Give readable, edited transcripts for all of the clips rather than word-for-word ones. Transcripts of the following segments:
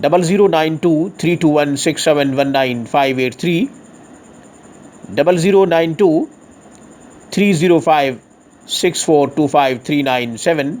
00923216719583, 00923056425397।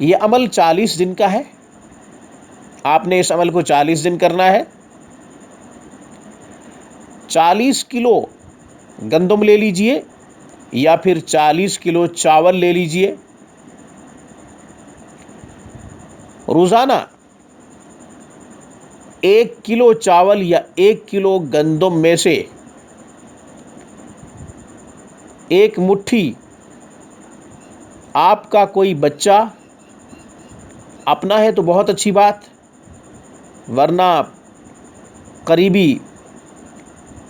یہ عمل 40 دن کا ہے، آپ نے اس عمل کو 40 دن کرنا ہے۔ 40 کلو گندم لے لیجئے یا پھر 40 کلو چاول لے لیجئے، روزانہ 1 کلو چاول یا 1 کلو گندم میں سے 1 مٹھی آپ کا کوئی بچہ اپنا ہے تو بہت اچھی بات، ورنہ قریبی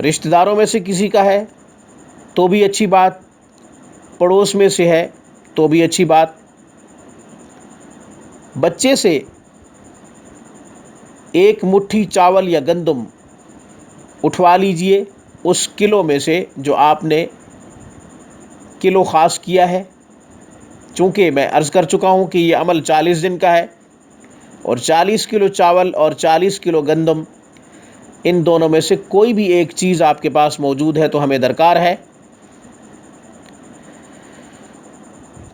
رشتہ داروں میں سے کسی کا ہے تو بھی اچھی بات، پڑوس میں سے ہے تو بھی اچھی بات۔ بچے سے 1 مٹھی چاول یا گندم اٹھوا لیجئے اس کلو میں سے جو آپ نے کلو خاص کیا ہے۔ چونکہ میں عرض کر چکا ہوں کہ یہ عمل 40 دن کا ہے، اور 40 کلو چاول اور 40 کلو گندم، ان دونوں میں سے کوئی بھی ایک چیز آپ کے پاس موجود ہے تو ہمیں درکار ہے۔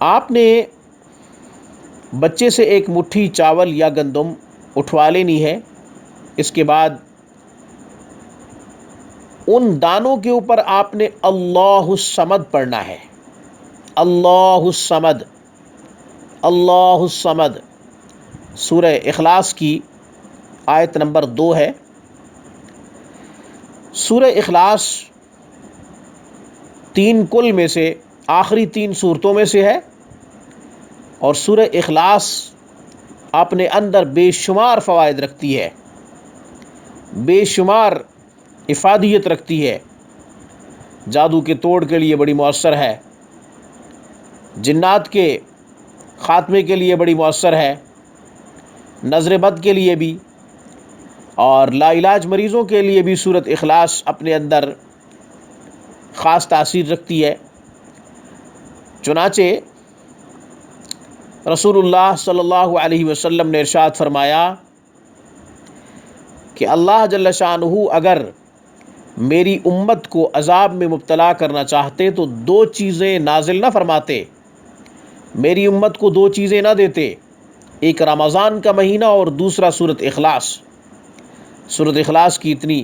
آپ نے بچے سے 1 مٹھی چاول یا گندم اٹھوا لینی ہے، اس کے بعد ان دانوں کے اوپر آپ نے اللہ الصمد پڑھنا ہے۔ اللہ الصمد، اللہ الصمد، سورہ اخلاص کی آیت نمبر 2 ہے۔ سورہ اخلاص 3 کل میں سے آخری 3 سورتوں میں سے ہے، اور سورہ اخلاص اپنے اندر بے شمار فوائد رکھتی ہے، بے شمار افادیت رکھتی ہے۔ جادو کے توڑ کے لیے بڑی مؤثر ہے، جنات کے خاتمے کے لیے بڑی مؤثر ہے، نظر بد کے لیے بھی، اور لا علاج مریضوں کے لیے بھی سورۃ اخلاص اپنے اندر خاص تاثیر رکھتی ہے۔ چنانچہ رسول اللہ صلی اللہ علیہ وسلم نے ارشاد فرمایا کہ اللہ جل شانہ اگر میری امت کو عذاب میں مبتلا کرنا چاہتے تو 2 چیزیں نازل نہ فرماتے، میری امت کو 2 چیزیں نہ دیتے، ایک رمضان کا مہینہ اور دوسرا سورۃ اخلاص۔ سورۃ اخلاص کی اتنی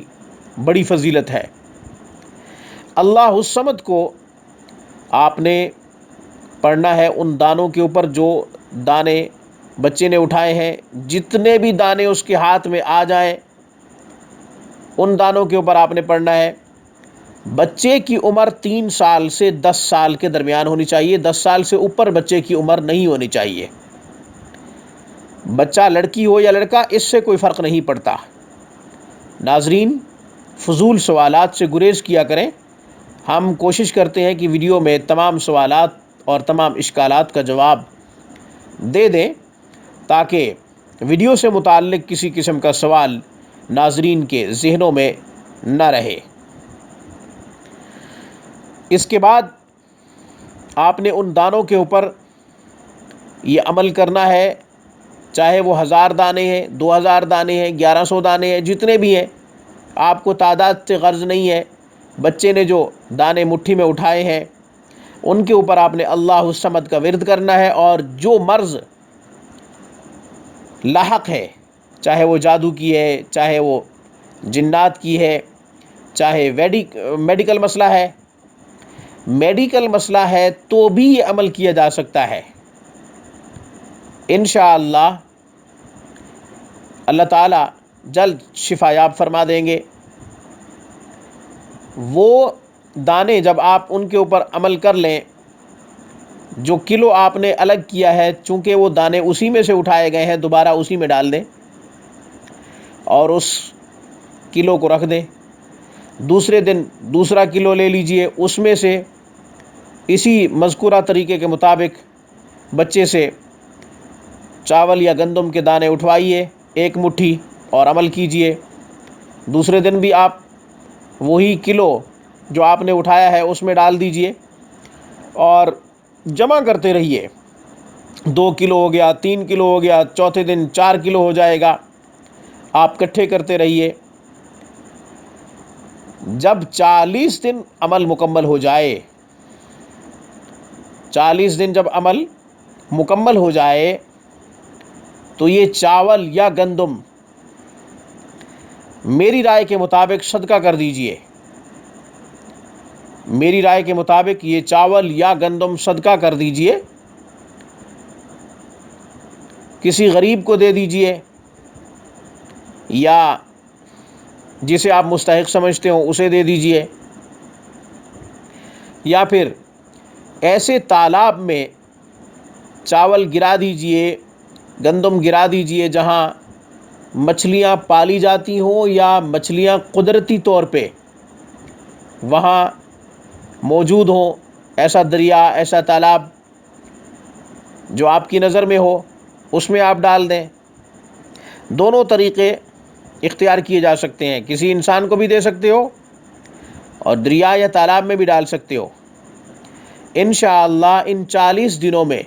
بڑی فضیلت ہے۔ اللہ الصمد کو آپ نے پڑھنا ہے ان دانوں کے اوپر جو دانے بچے نے اٹھائے ہیں، جتنے بھی دانے اس کے ہاتھ میں آ جائیں ان دانوں کے اوپر آپ نے پڑھنا ہے۔ بچے کی عمر 3 سال سے 10 سال کے درمیان ہونی چاہیے، 10 سال سے اوپر بچے کی عمر نہیں ہونی چاہیے۔ بچہ لڑکی ہو یا لڑکا اس سے کوئی فرق نہیں پڑتا۔ ناظرین، فضول سوالات سے گریز کیا کریں، ہم کوشش کرتے ہیں کہ ویڈیو میں تمام سوالات اور تمام اشکالات کا جواب دے دیں، تاکہ ویڈیو سے متعلق کسی قسم کا سوال ناظرین کے ذہنوں میں نہ رہے۔ اس کے بعد آپ نے ان دانوں کے اوپر یہ عمل کرنا ہے، چاہے وہ 1000 دانے ہیں، 2000 دانے ہیں، 1100 دانے ہیں، جتنے بھی ہیں، آپ کو تعداد سے غرض نہیں ہے۔ بچے نے جو دانے مٹھی میں اٹھائے ہیں ان کے اوپر آپ نے اللہ الصمد کا ورد کرنا ہے، اور جو مرض لاحق ہے، چاہے وہ جادو کی ہے، چاہے وہ جنات کی ہے، چاہے میڈیکل مسئلہ ہے، میڈیکل مسئلہ ہے تو بھی یہ عمل کیا جا سکتا ہے۔ انشاءاللہ اللہ تعالی جلد شفا یاب فرما دیں گے۔ وہ دانے جب آپ ان کے اوپر عمل کر لیں، جو کلو آپ نے الگ کیا ہے، چونکہ وہ دانے اسی میں سے اٹھائے گئے ہیں، دوبارہ اسی میں ڈال دیں اور اس کلو کو رکھ دیں۔ دوسرے دن دوسرا کلو لے لیجئے، اس میں سے اسی مذکورہ طریقے کے مطابق بچے سے چاول یا گندم کے دانے اٹھوائیے 1 مٹھی اور عمل کیجئے۔ دوسرے دن بھی آپ وہی کلو جو آپ نے اٹھایا ہے اس میں ڈال دیجئے اور جمع کرتے رہیے۔ 2 کلو ہو گیا، 3 کلو ہو گیا، چوتھے دن 4 کلو ہو جائے گا، آپ اکٹھے کرتے رہیے۔ جب 40 دن عمل مکمل ہو جائے، 40 دن جب عمل مکمل ہو جائے تو یہ چاول یا گندم میری رائے کے مطابق صدقہ کر دیجئے. میری رائے کے مطابق یہ چاول یا گندم صدقہ کر دیجئے، کسی غریب کو دے دیجئے، یا جسے آپ مستحق سمجھتے ہو اسے دے دیجئے، یا پھر ایسے تالاب میں چاول گرا دیجئے، گندم گرا دیجئے جہاں مچھلیاں پالی جاتی ہوں یا مچھلیاں قدرتی طور پہ وہاں موجود ہوں. ایسا دریا، ایسا تالاب جو آپ کی نظر میں ہو اس میں آپ ڈال دیں. دونوں طریقے اختیار کیے جا سکتے ہیں. کسی انسان کو بھی دے سکتے ہو اور دریا یا تالاب میں بھی ڈال سکتے ہو. انشاءاللہ ان 40 دنوں میں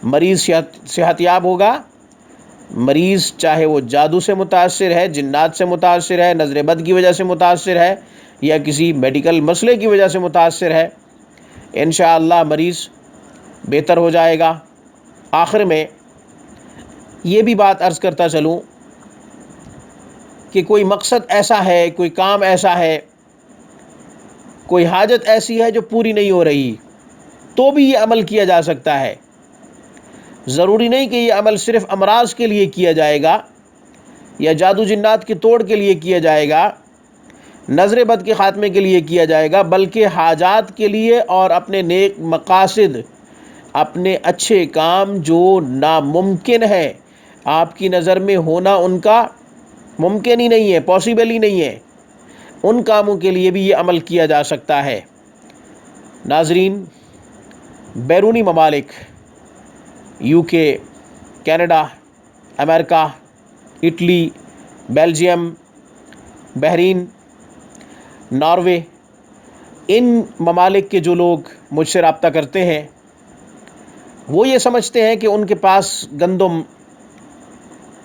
مریض صحت یاب ہوگا. مریض چاہے وہ جادو سے متاثر ہے، جنات سے متاثر ہے، نظر بد کی وجہ سے متاثر ہے، یا کسی میڈیکل مسئلے کی وجہ سے متاثر ہے، انشاءاللہ مریض بہتر ہو جائے گا. آخر میں یہ بھی بات عرض کرتا چلوں کہ کوئی مقصد ایسا ہے، کوئی کام ایسا ہے، کوئی حاجت ایسی ہے جو پوری نہیں ہو رہی، تو بھی یہ عمل کیا جا سکتا ہے. ضروری نہیں کہ یہ عمل صرف امراض کے لیے کیا جائے گا یا جادو جنات کی توڑ کے لیے کیا جائے گا، نظر بد کے خاتمے کے لیے کیا جائے گا، بلکہ حاجات کے لیے اور اپنے نیک مقاصد، اپنے اچھے کام جو ناممکن ہے آپ کی نظر میں ہونا، ان کا ممکن ہی نہیں ہے، پاسبل ہی نہیں ہے، ان کاموں کے لیے بھی یہ عمل کیا جا سکتا ہے. ناظرین، بیرونی ممالک، UK، کینیڈا، امریکہ، اٹلی، بیلجیم، بحرین، ناروے، ان ممالک کے جو لوگ مجھ سے رابطہ کرتے ہیں وہ یہ سمجھتے ہیں کہ ان کے پاس گندم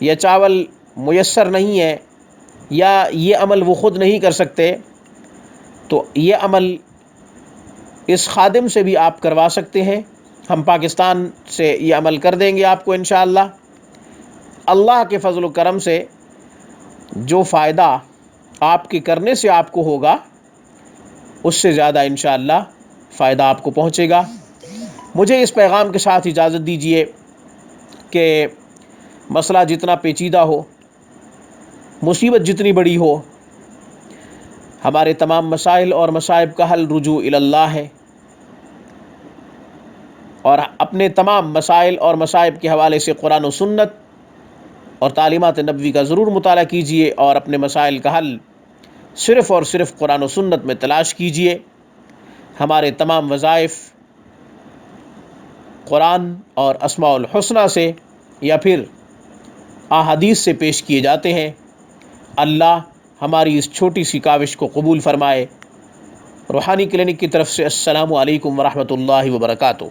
یا چاول میسر نہیں ہے، یا یہ عمل وہ خود نہیں کر سکتے، تو یہ عمل اس خادم سے بھی آپ کروا سکتے ہیں. ہم پاکستان سے یہ عمل کر دیں گے آپ کو انشاءاللہ. اللہ کے فضل و کرم سے جو فائدہ آپ کے کرنے سے آپ کو ہوگا اس سے زیادہ انشاءاللہ فائدہ آپ کو پہنچے گا. مجھے اس پیغام کے ساتھ اجازت دیجیے کہ مسئلہ جتنا پیچیدہ ہو، مصیبت جتنی بڑی ہو، ہمارے تمام مسائل اور مصائب کا حل رجوع اللہ ہے، اور اپنے تمام مسائل اور مصائب کے حوالے سے قرآن و سنت اور تعلیمات نبوی کا ضرور مطالعہ کیجیے، اور اپنے مسائل کا حل صرف اور صرف قرآن و سنت میں تلاش کیجیے. ہمارے تمام وظائف قرآن اور اسماء الحسنہ سے یا پھر احادیث سے پیش کیے جاتے ہیں. اللہ ہماری اس چھوٹی سی کاوش کو قبول فرمائے. روحانی کلینک کی طرف سے السلام علیکم ورحمۃ اللہ وبرکاتہ.